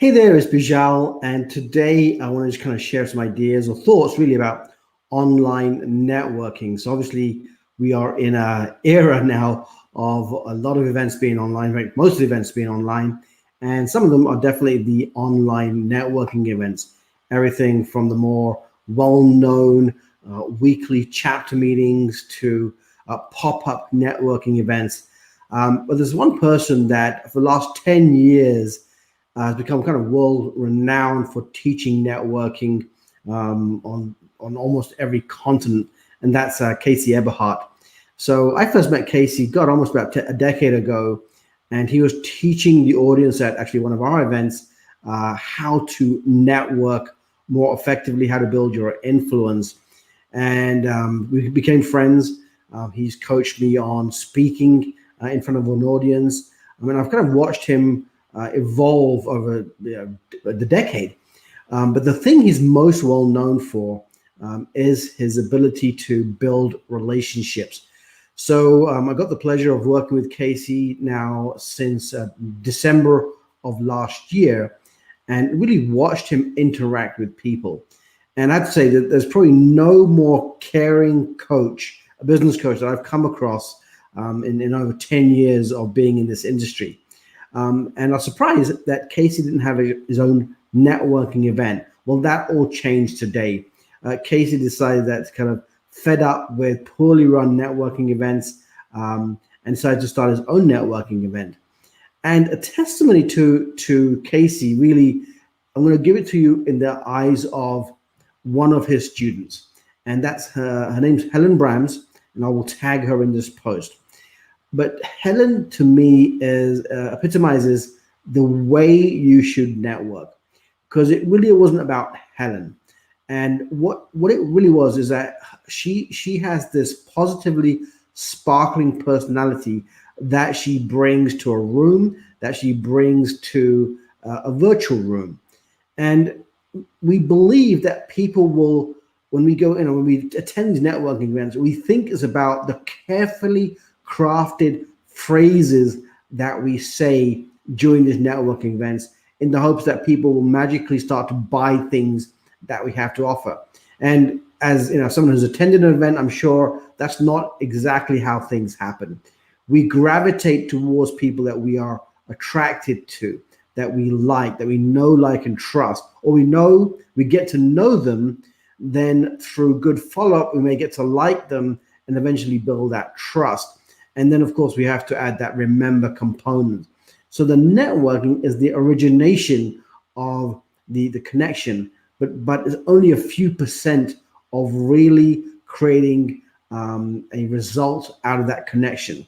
Hey there, it's Bijal, and today I want to just kind of share some ideas or thoughts really about online networking. So obviously we are in an era now of a lot of events being online, right? Most of the events being online, and some of them are definitely the online networking events. Everything from the more well-known weekly chapter meetings to pop-up networking events. But there's one person that for the last 10 years has become kind of world renowned for teaching networking on almost every continent, and that's Casey Eberhart. So I first met Casey, God, almost about a decade ago, and he was teaching the audience at actually one of our events how to network more effectively, how to build your influence, and we became friends. He's coached me on speaking in front of an audience. I mean, I've kind of watched him evolve over the decade. But the thing he's most well known for is his ability to build relationships. So I got the pleasure of working with Casey now since December of last year and really watched him interact with people. And I'd say that there's probably no more caring coach, a business coach that I've come across in over 10 years of being in this industry. And I was surprised that Casey didn't have his own networking event. Well, that all changed today. Casey decided that kind of fed up with poorly run networking events and decided to start his own networking event. And a testimony to Casey, really, I'm going to give it to you in the eyes of one of his students. And that's her name's Helen Brahms, and I will tag her in this post. But Helen, to me, epitomizes the way you should network, because it really wasn't about Helen. And what it really was is that she has this positively sparkling personality that she brings to a room, that she brings to a virtual room. And we believe that people will, when we go in or when we attend these networking events, we think it's about the carefully crafted phrases that we say during these networking events in the hopes that people will magically start to buy things that we have to offer. And as someone who's attended an event, I'm sure that's not exactly how things happen. We gravitate towards people that we are attracted to, that we like, that we know, like, and trust, or we get to know them. Then through good follow-up, we may get to like them and eventually build that trust. And then, of course, we have to add that remember component. So the networking is the origination of the connection, but it's only a few percent of really creating a result out of that connection.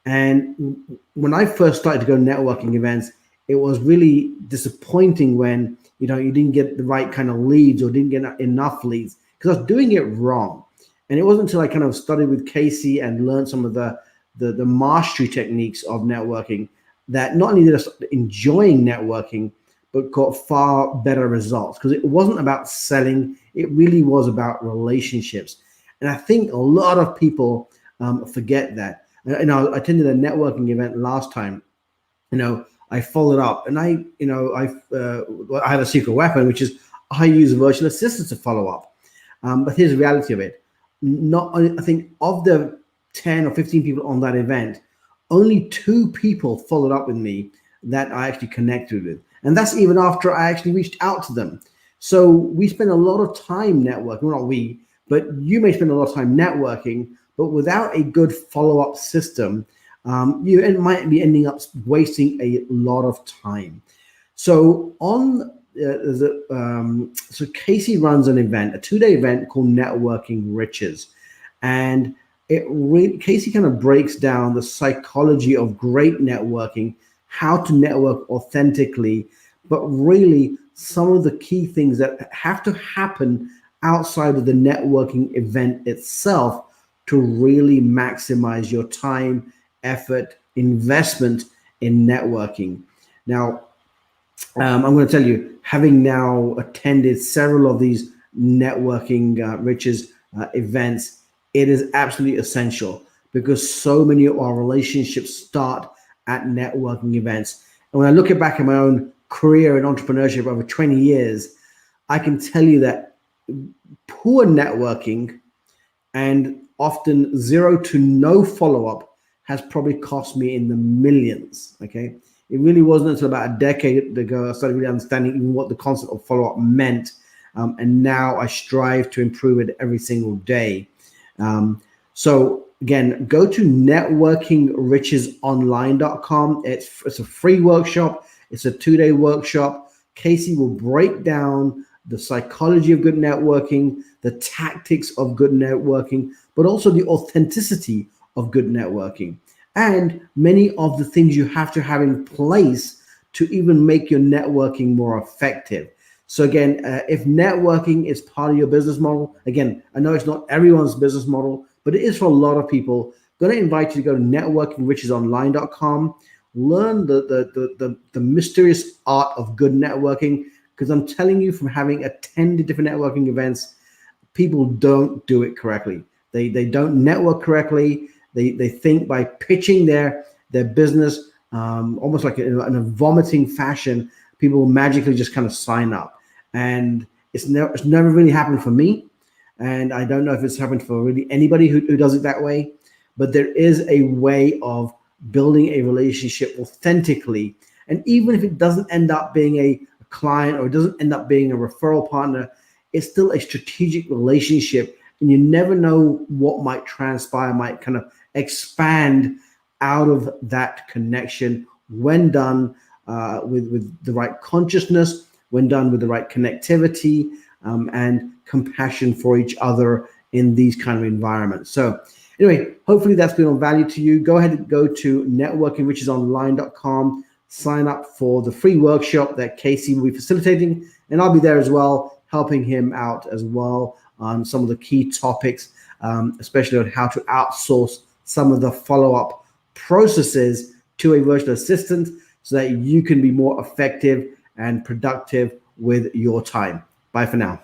And when I first started to go to networking events, it was really disappointing when you didn't get the right kind of leads or didn't get enough leads, because I was doing it wrong. And it wasn't until I kind of studied with Casey and learned some of the mastery techniques of networking that not only did I start enjoying networking, but got far better results, because it wasn't about selling. It really was about relationships. And I think a lot of people forget that. I attended a networking event last time. I followed up, and I have a secret weapon, which is I use virtual assistants to follow up. But here's the reality of it. I think of the 10 or 15 people on that event, only 2 people followed up with me that I actually connected with. And that's even after I actually reached out to them. So we spend a lot of time networking, well, not we, but you may spend a lot of time networking, but without a good follow-up system, you might be ending up wasting a lot of time. So so Casey runs an event, a 2-day event called Networking Riches. And Casey kind of breaks down the psychology of great networking, how to network authentically, but really some of the key things that have to happen outside of the networking event itself to really maximize your time, effort, investment in networking. Now, I'm going to tell you, having now attended several of these networking riches events, it is absolutely essential, because so many of our relationships start at networking events. And when I look back at my own career in entrepreneurship over 20 years, I can tell you that poor networking and often zero to no follow-up has probably cost me in the millions. Okay. It really wasn't until about a decade ago I started really understanding even what the concept of follow-up meant. And now I strive to improve it every single day. So again, go to networkingrichesonline.com. It's a free workshop. It's a 2-day workshop. Casey will break down the psychology of good networking, the tactics of good networking, but also the authenticity of good networking, and many of the things you have to have in place to even make your networking more effective. So again, if networking is part of your business model, again, I know it's not everyone's business model, but it is for a lot of people. I'm going to invite you to go to networkingrichesonline.com, learn the mysterious art of good networking, because I'm telling you from having attended different networking events, people don't do it correctly. They don't network correctly. They think by pitching their business almost like in a vomiting fashion, people will magically just kind of sign up. And it's never really happened for me. And I don't know if it's happened for really anybody who does it that way. But there is a way of building a relationship authentically. And even if it doesn't end up being a client or it doesn't end up being a referral partner, it's still a strategic relationship. And you never know what might transpire, might kind of expand out of that connection when done with the right consciousness, when done with the right connectivity and compassion for each other in these kind of environments. So anyway, hopefully that's been of value to you. Go ahead and go to networkingrichesonline.com, sign up for the free workshop that Casey will be facilitating, and I'll be there as well, helping him out as well on some of the key topics, especially on how to outsource some of the follow-up processes to a virtual assistant so that you can be more effective and productive with your time. Bye for now.